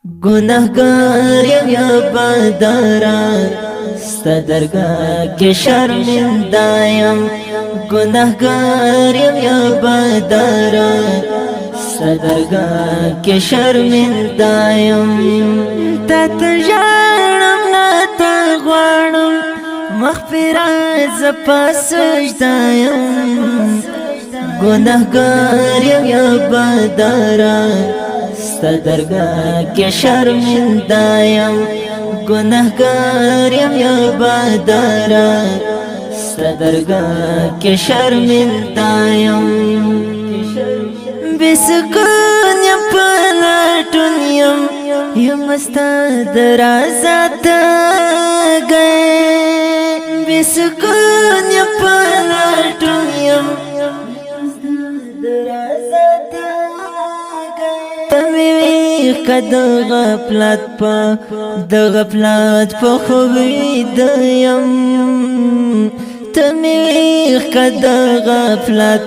गुनहगार या बदरा सदरगाह के शर्मिंदायम गुनहगार या बदरा सदरगाह के शर्मिंदायम तत जानम नाता ग्वाणम मग़फ़िरत पसजदायम गुनहगार या बदरा सदरगाह के शर्मिंदायम गुनहगार या बदरा सदरगाह के शर्मिंदायम बिसकुन पलटुनियम यमस्तदरा ज़ात गए बिसकुन पलटुनियम कद गफलत प खुबी दयम तमी कद गफलत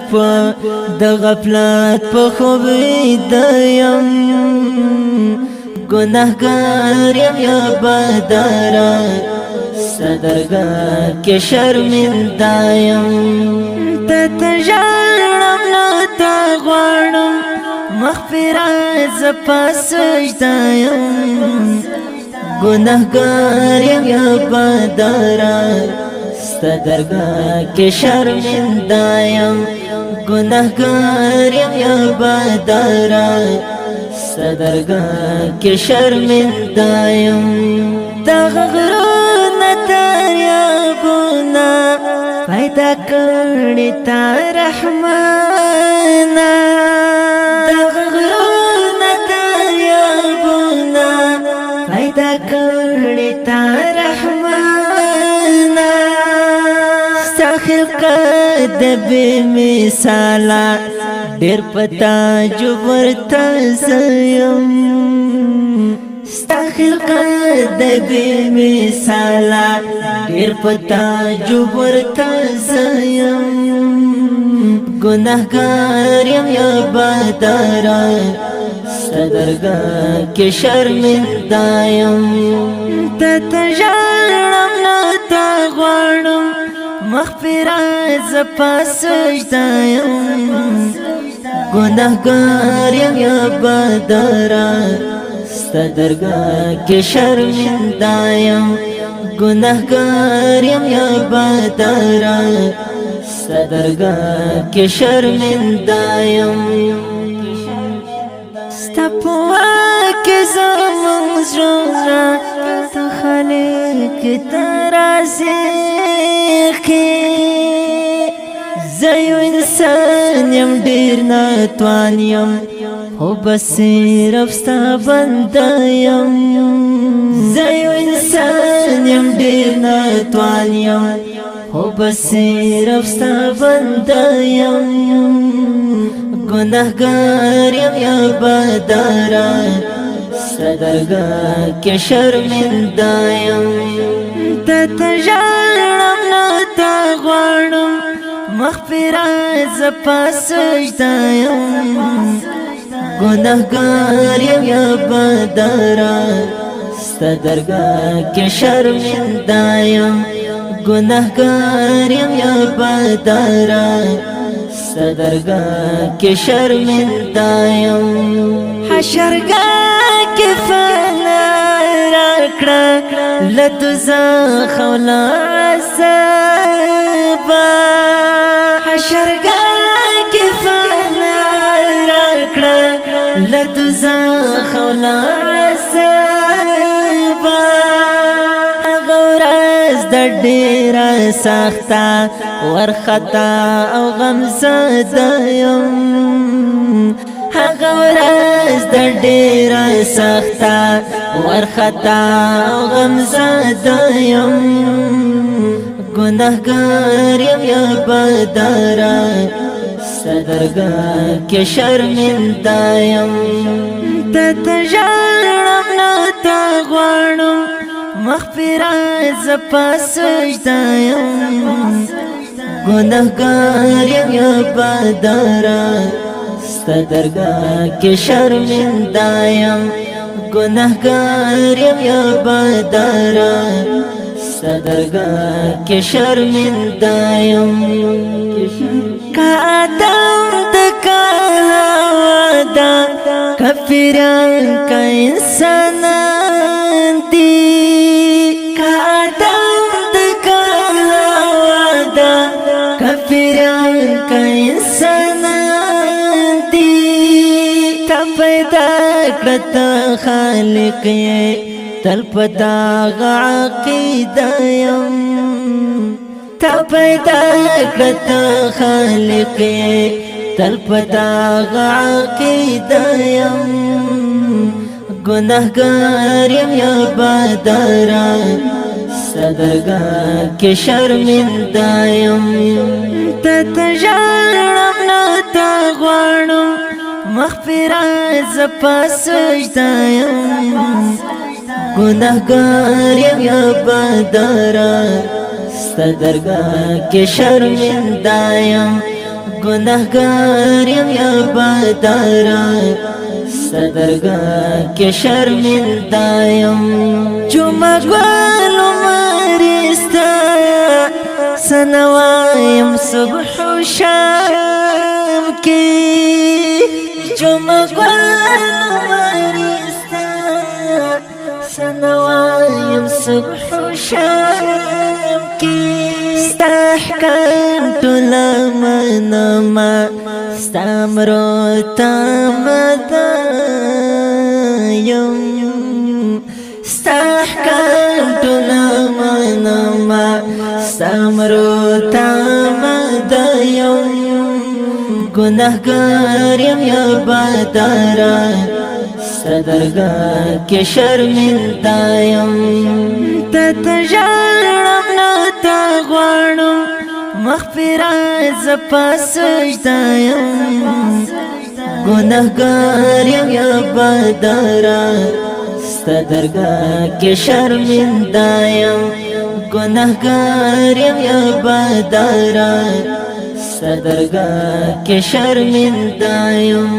प खुबी दयम गुनहगार या बदरा सदरगाह के शर्मिंदायम तत जानम नाता ग्वाणम मग़फ़िरत पसजदायम गुनहगार या बदरा सदरगाह के शर्मिंदायम गुनहगार या बदरा सदरगाह के शर्मिंदायम तग़रुन तरियाबुना पैदा करने ता रहमाना पैदा करने ता रहमाना खिलकत बेमिसाला ढेर पता जुबर तज़यम खिलकत बेमिसाला ढेर पता जुबर तज़यम गुनहगार या बदरा सदरगाह के शर्मिंदायम तत जानम नाता ग्वाणम मग़फ़िरत पसजदायम गुनहगार या बदरा सदरगाह के शर्मिंदायम गुनहगार या बदरा सदरगाह के शर्मिंदायम तपवा के ज़माना तो खालिक तराज़े के ज़यो इंसान यम ढेर नातवानियम हो बसिरफ स्ता बंदायम ज़यो इंसान यम ढेर नातवानियम हो बसिरफ स्ता बंदायम गुनहगार या बदरा सदरगाह के शर्मिंदायम तत जानम नाता ग्वाणम मग़फ़िरत पसजदायम गुनहगार या बदरा सदरगाह के शर्मिंदायम गुनहगार या बदरा सदरगाह के शर्मिंदायम हशरगाह के फना रखड़ा लतुज़ा खौला सबा हशरगाह के फना रखड़ा लतुज़ा खौला सबा डेरा सख्ता वरखता और गमज़दायम गौरज़ डेरा सख्ता वरखता और गमज़दायम गुनहगार या बदरा सदरगाह के शर्मिंदायम तत जानम नाता ग्वाणम मग़फ़िरत पसजदायम गुनहगार या बदरा सदरगाह के शर्मिंदायम گناہگار یا بدارا صدرگاہ کے شرمندایم کا آدم دکا دا کفران کا انسانان دی کا آدم دکا دا کفران کا انسانان دی تا پیدا کرتا خالق یہ تل پتا عقیدہ یم تا پیدا کرتا خالق یہ تل پتا عقیدہ یم گناہگار یم یا بدارا صدرگاہ کے شرمندہ یم تا تجارم نتا غوانم مغفرت زپا سجدہ یم گناہگار یم یا بدارا صدرگاہ کے شرمندہ یم گناہگار یم یا بدارا صدرگاہ کے شرمندہ یم جمعہ گوالو مارستا سنوایم صبح و شام کی جمعہ گوالو مارستا سنوایم صبح و شام کی ستا احکام تولا منما ستا امرو تامدایم ستا احکام تولا منما ستا امرو تامدایم گناہگار یم یا بدارا صدرگاہ کے شرمندہ یم تا تجارم نتا غوانم مغفرت زپا سجدہ یم گناہگار یم یا بدارا صدرگاہ کے شرمندہ یم گناہگار یم یا بدارا صدرگاہ کے شرمندہ یم